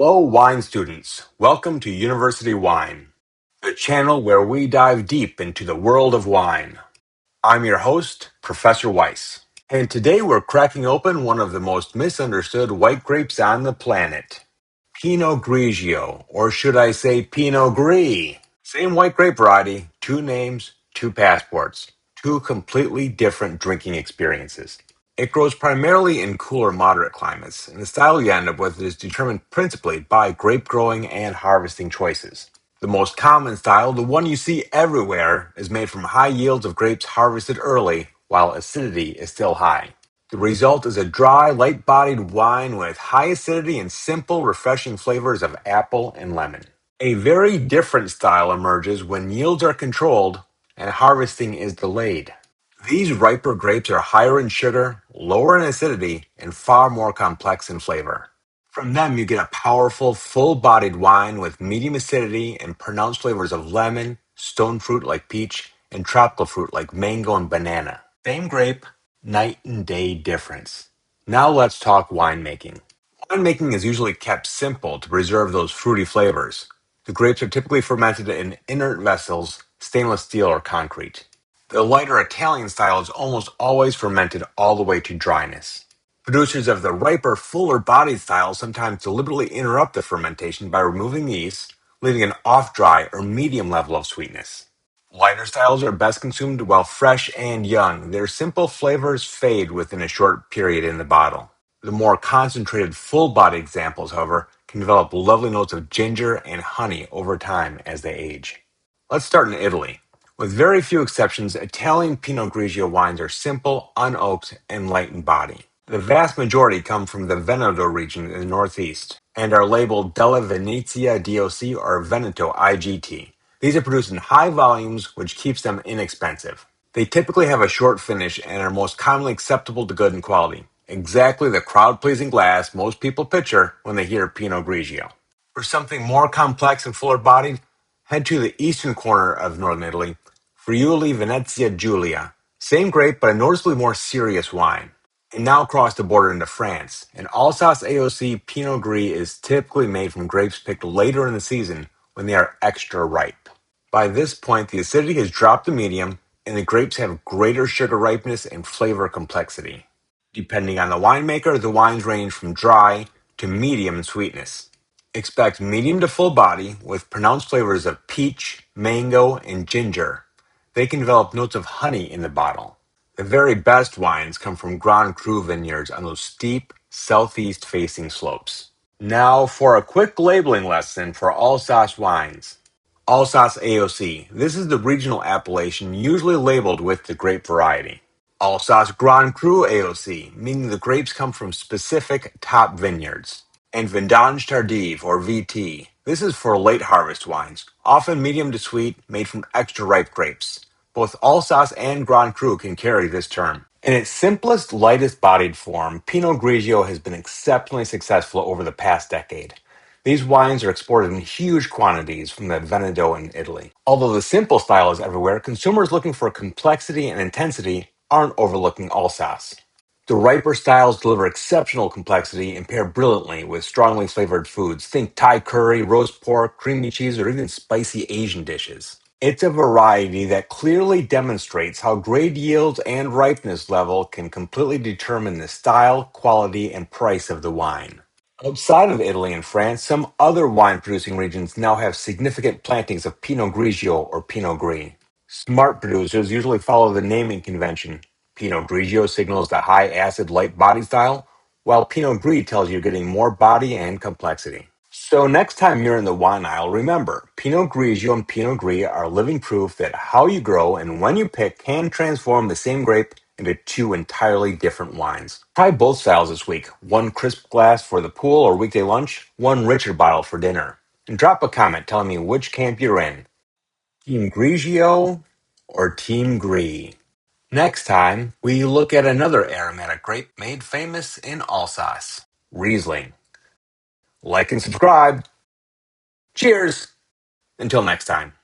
Hello, wine students. Welcome to University Wine, the channel where we dive deep into the world of wine. I'm your host, Professor Weisse, and today we're cracking open one of the most misunderstood white grapes on the planet, Pinot Grigio, or should I say Pinot Gris. Same white grape variety, two names, two passports, two completely different drinking experiences. It grows primarily in cooler, moderate climates, and the style you end up with is determined principally by grape growing and harvesting choices. The most common style, the one you see everywhere, is made from high yields of grapes harvested early while acidity is still high. The result is a dry, light-bodied wine with high acidity and simple, refreshing flavors of apple and lemon. A very different style emerges when yields are controlled and harvesting is delayed. These riper grapes are higher in sugar, lower in acidity, and far more complex in flavor. From them, you get a powerful, full-bodied wine with medium acidity and pronounced flavors of lemon, stone fruit like peach, and tropical fruit like mango and banana. Same grape, night and day difference. Now let's talk winemaking. Winemaking is usually kept simple to preserve those fruity flavors. The grapes are typically fermented in inert vessels, stainless steel or concrete. The lighter Italian style is almost always fermented all the way to dryness. Producers of the riper, fuller-bodied style sometimes deliberately interrupt the fermentation by removing the yeast, leaving an off-dry or medium level of sweetness. Lighter styles are best consumed while fresh and young. Their simple flavors fade within a short period in the bottle. The more concentrated, full-bodied examples, however, can develop lovely notes of ginger and honey over time as they age. Let's start in Italy. With very few exceptions, Italian Pinot Grigio wines are simple, unoaked, and light in body. The vast majority come from the Veneto region in the northeast and are labeled delle Venezia DOC or Veneto IGT. These are produced in high volumes, which keeps them inexpensive. They typically have a short finish and are most commonly acceptable to good and quality. Exactly the crowd-pleasing glass most people picture when they hear Pinot Grigio. For something more complex and fuller-bodied, head to the eastern corner of northern Italy, Friuli Venezia Giulia. Same grape, but a noticeably more serious wine. And now across the border into France. An Alsace AOC Pinot Gris is typically made from grapes picked later in the season when they are extra ripe. By this point, the acidity has dropped to medium, and the grapes have greater sugar ripeness and flavor complexity. Depending on the winemaker, the wines range from dry to medium in sweetness. Expect medium to full body with pronounced flavors of peach, mango, and ginger. They can develop notes of honey in the bottle. The very best wines come from Grand Cru vineyards on those steep, southeast-facing slopes. Now for a quick labeling lesson for Alsace wines. Alsace AOC. This is the regional appellation usually labeled with the grape variety. Alsace Grand Cru AOC, meaning the grapes come from specific top vineyards. And Vendanges Tardives, or VT. This is for late harvest wines, often medium to sweet, made from extra ripe grapes. Both Alsace and Grand Cru can carry this term. In its simplest, lightest bodied form, Pinot Grigio has been exceptionally successful over the past decade. These wines are exported in huge quantities from the Veneto in Italy. Although the simple style is everywhere, consumers looking for complexity and intensity aren't overlooking Alsace. The riper styles deliver exceptional complexity and pair brilliantly with strongly flavored foods. Think Thai curry, roast pork, creamy cheese, or even spicy Asian dishes. It's a variety that clearly demonstrates how grade yields and ripeness level can completely determine the style, quality, and price of the wine. Outside of Italy and France, some other wine-producing regions now have significant plantings of Pinot Grigio or Pinot Gris. Smart producers usually follow the naming convention. Pinot Grigio signals the high-acid, light-body style, while Pinot Gris tells you you're getting more body and complexity. So next time you're in the wine aisle, remember, Pinot Grigio and Pinot Gris are living proof that how you grow and when you pick can transform the same grape into two entirely different wines. Try both styles this week. One crisp glass for the pool or weekday lunch, one richer bottle for dinner. And drop a comment telling me which camp you're in. Team Grigio or Team Gris? Next time, we look at another aromatic grape made famous in Alsace, Riesling. Like and subscribe. Cheers! Until next time.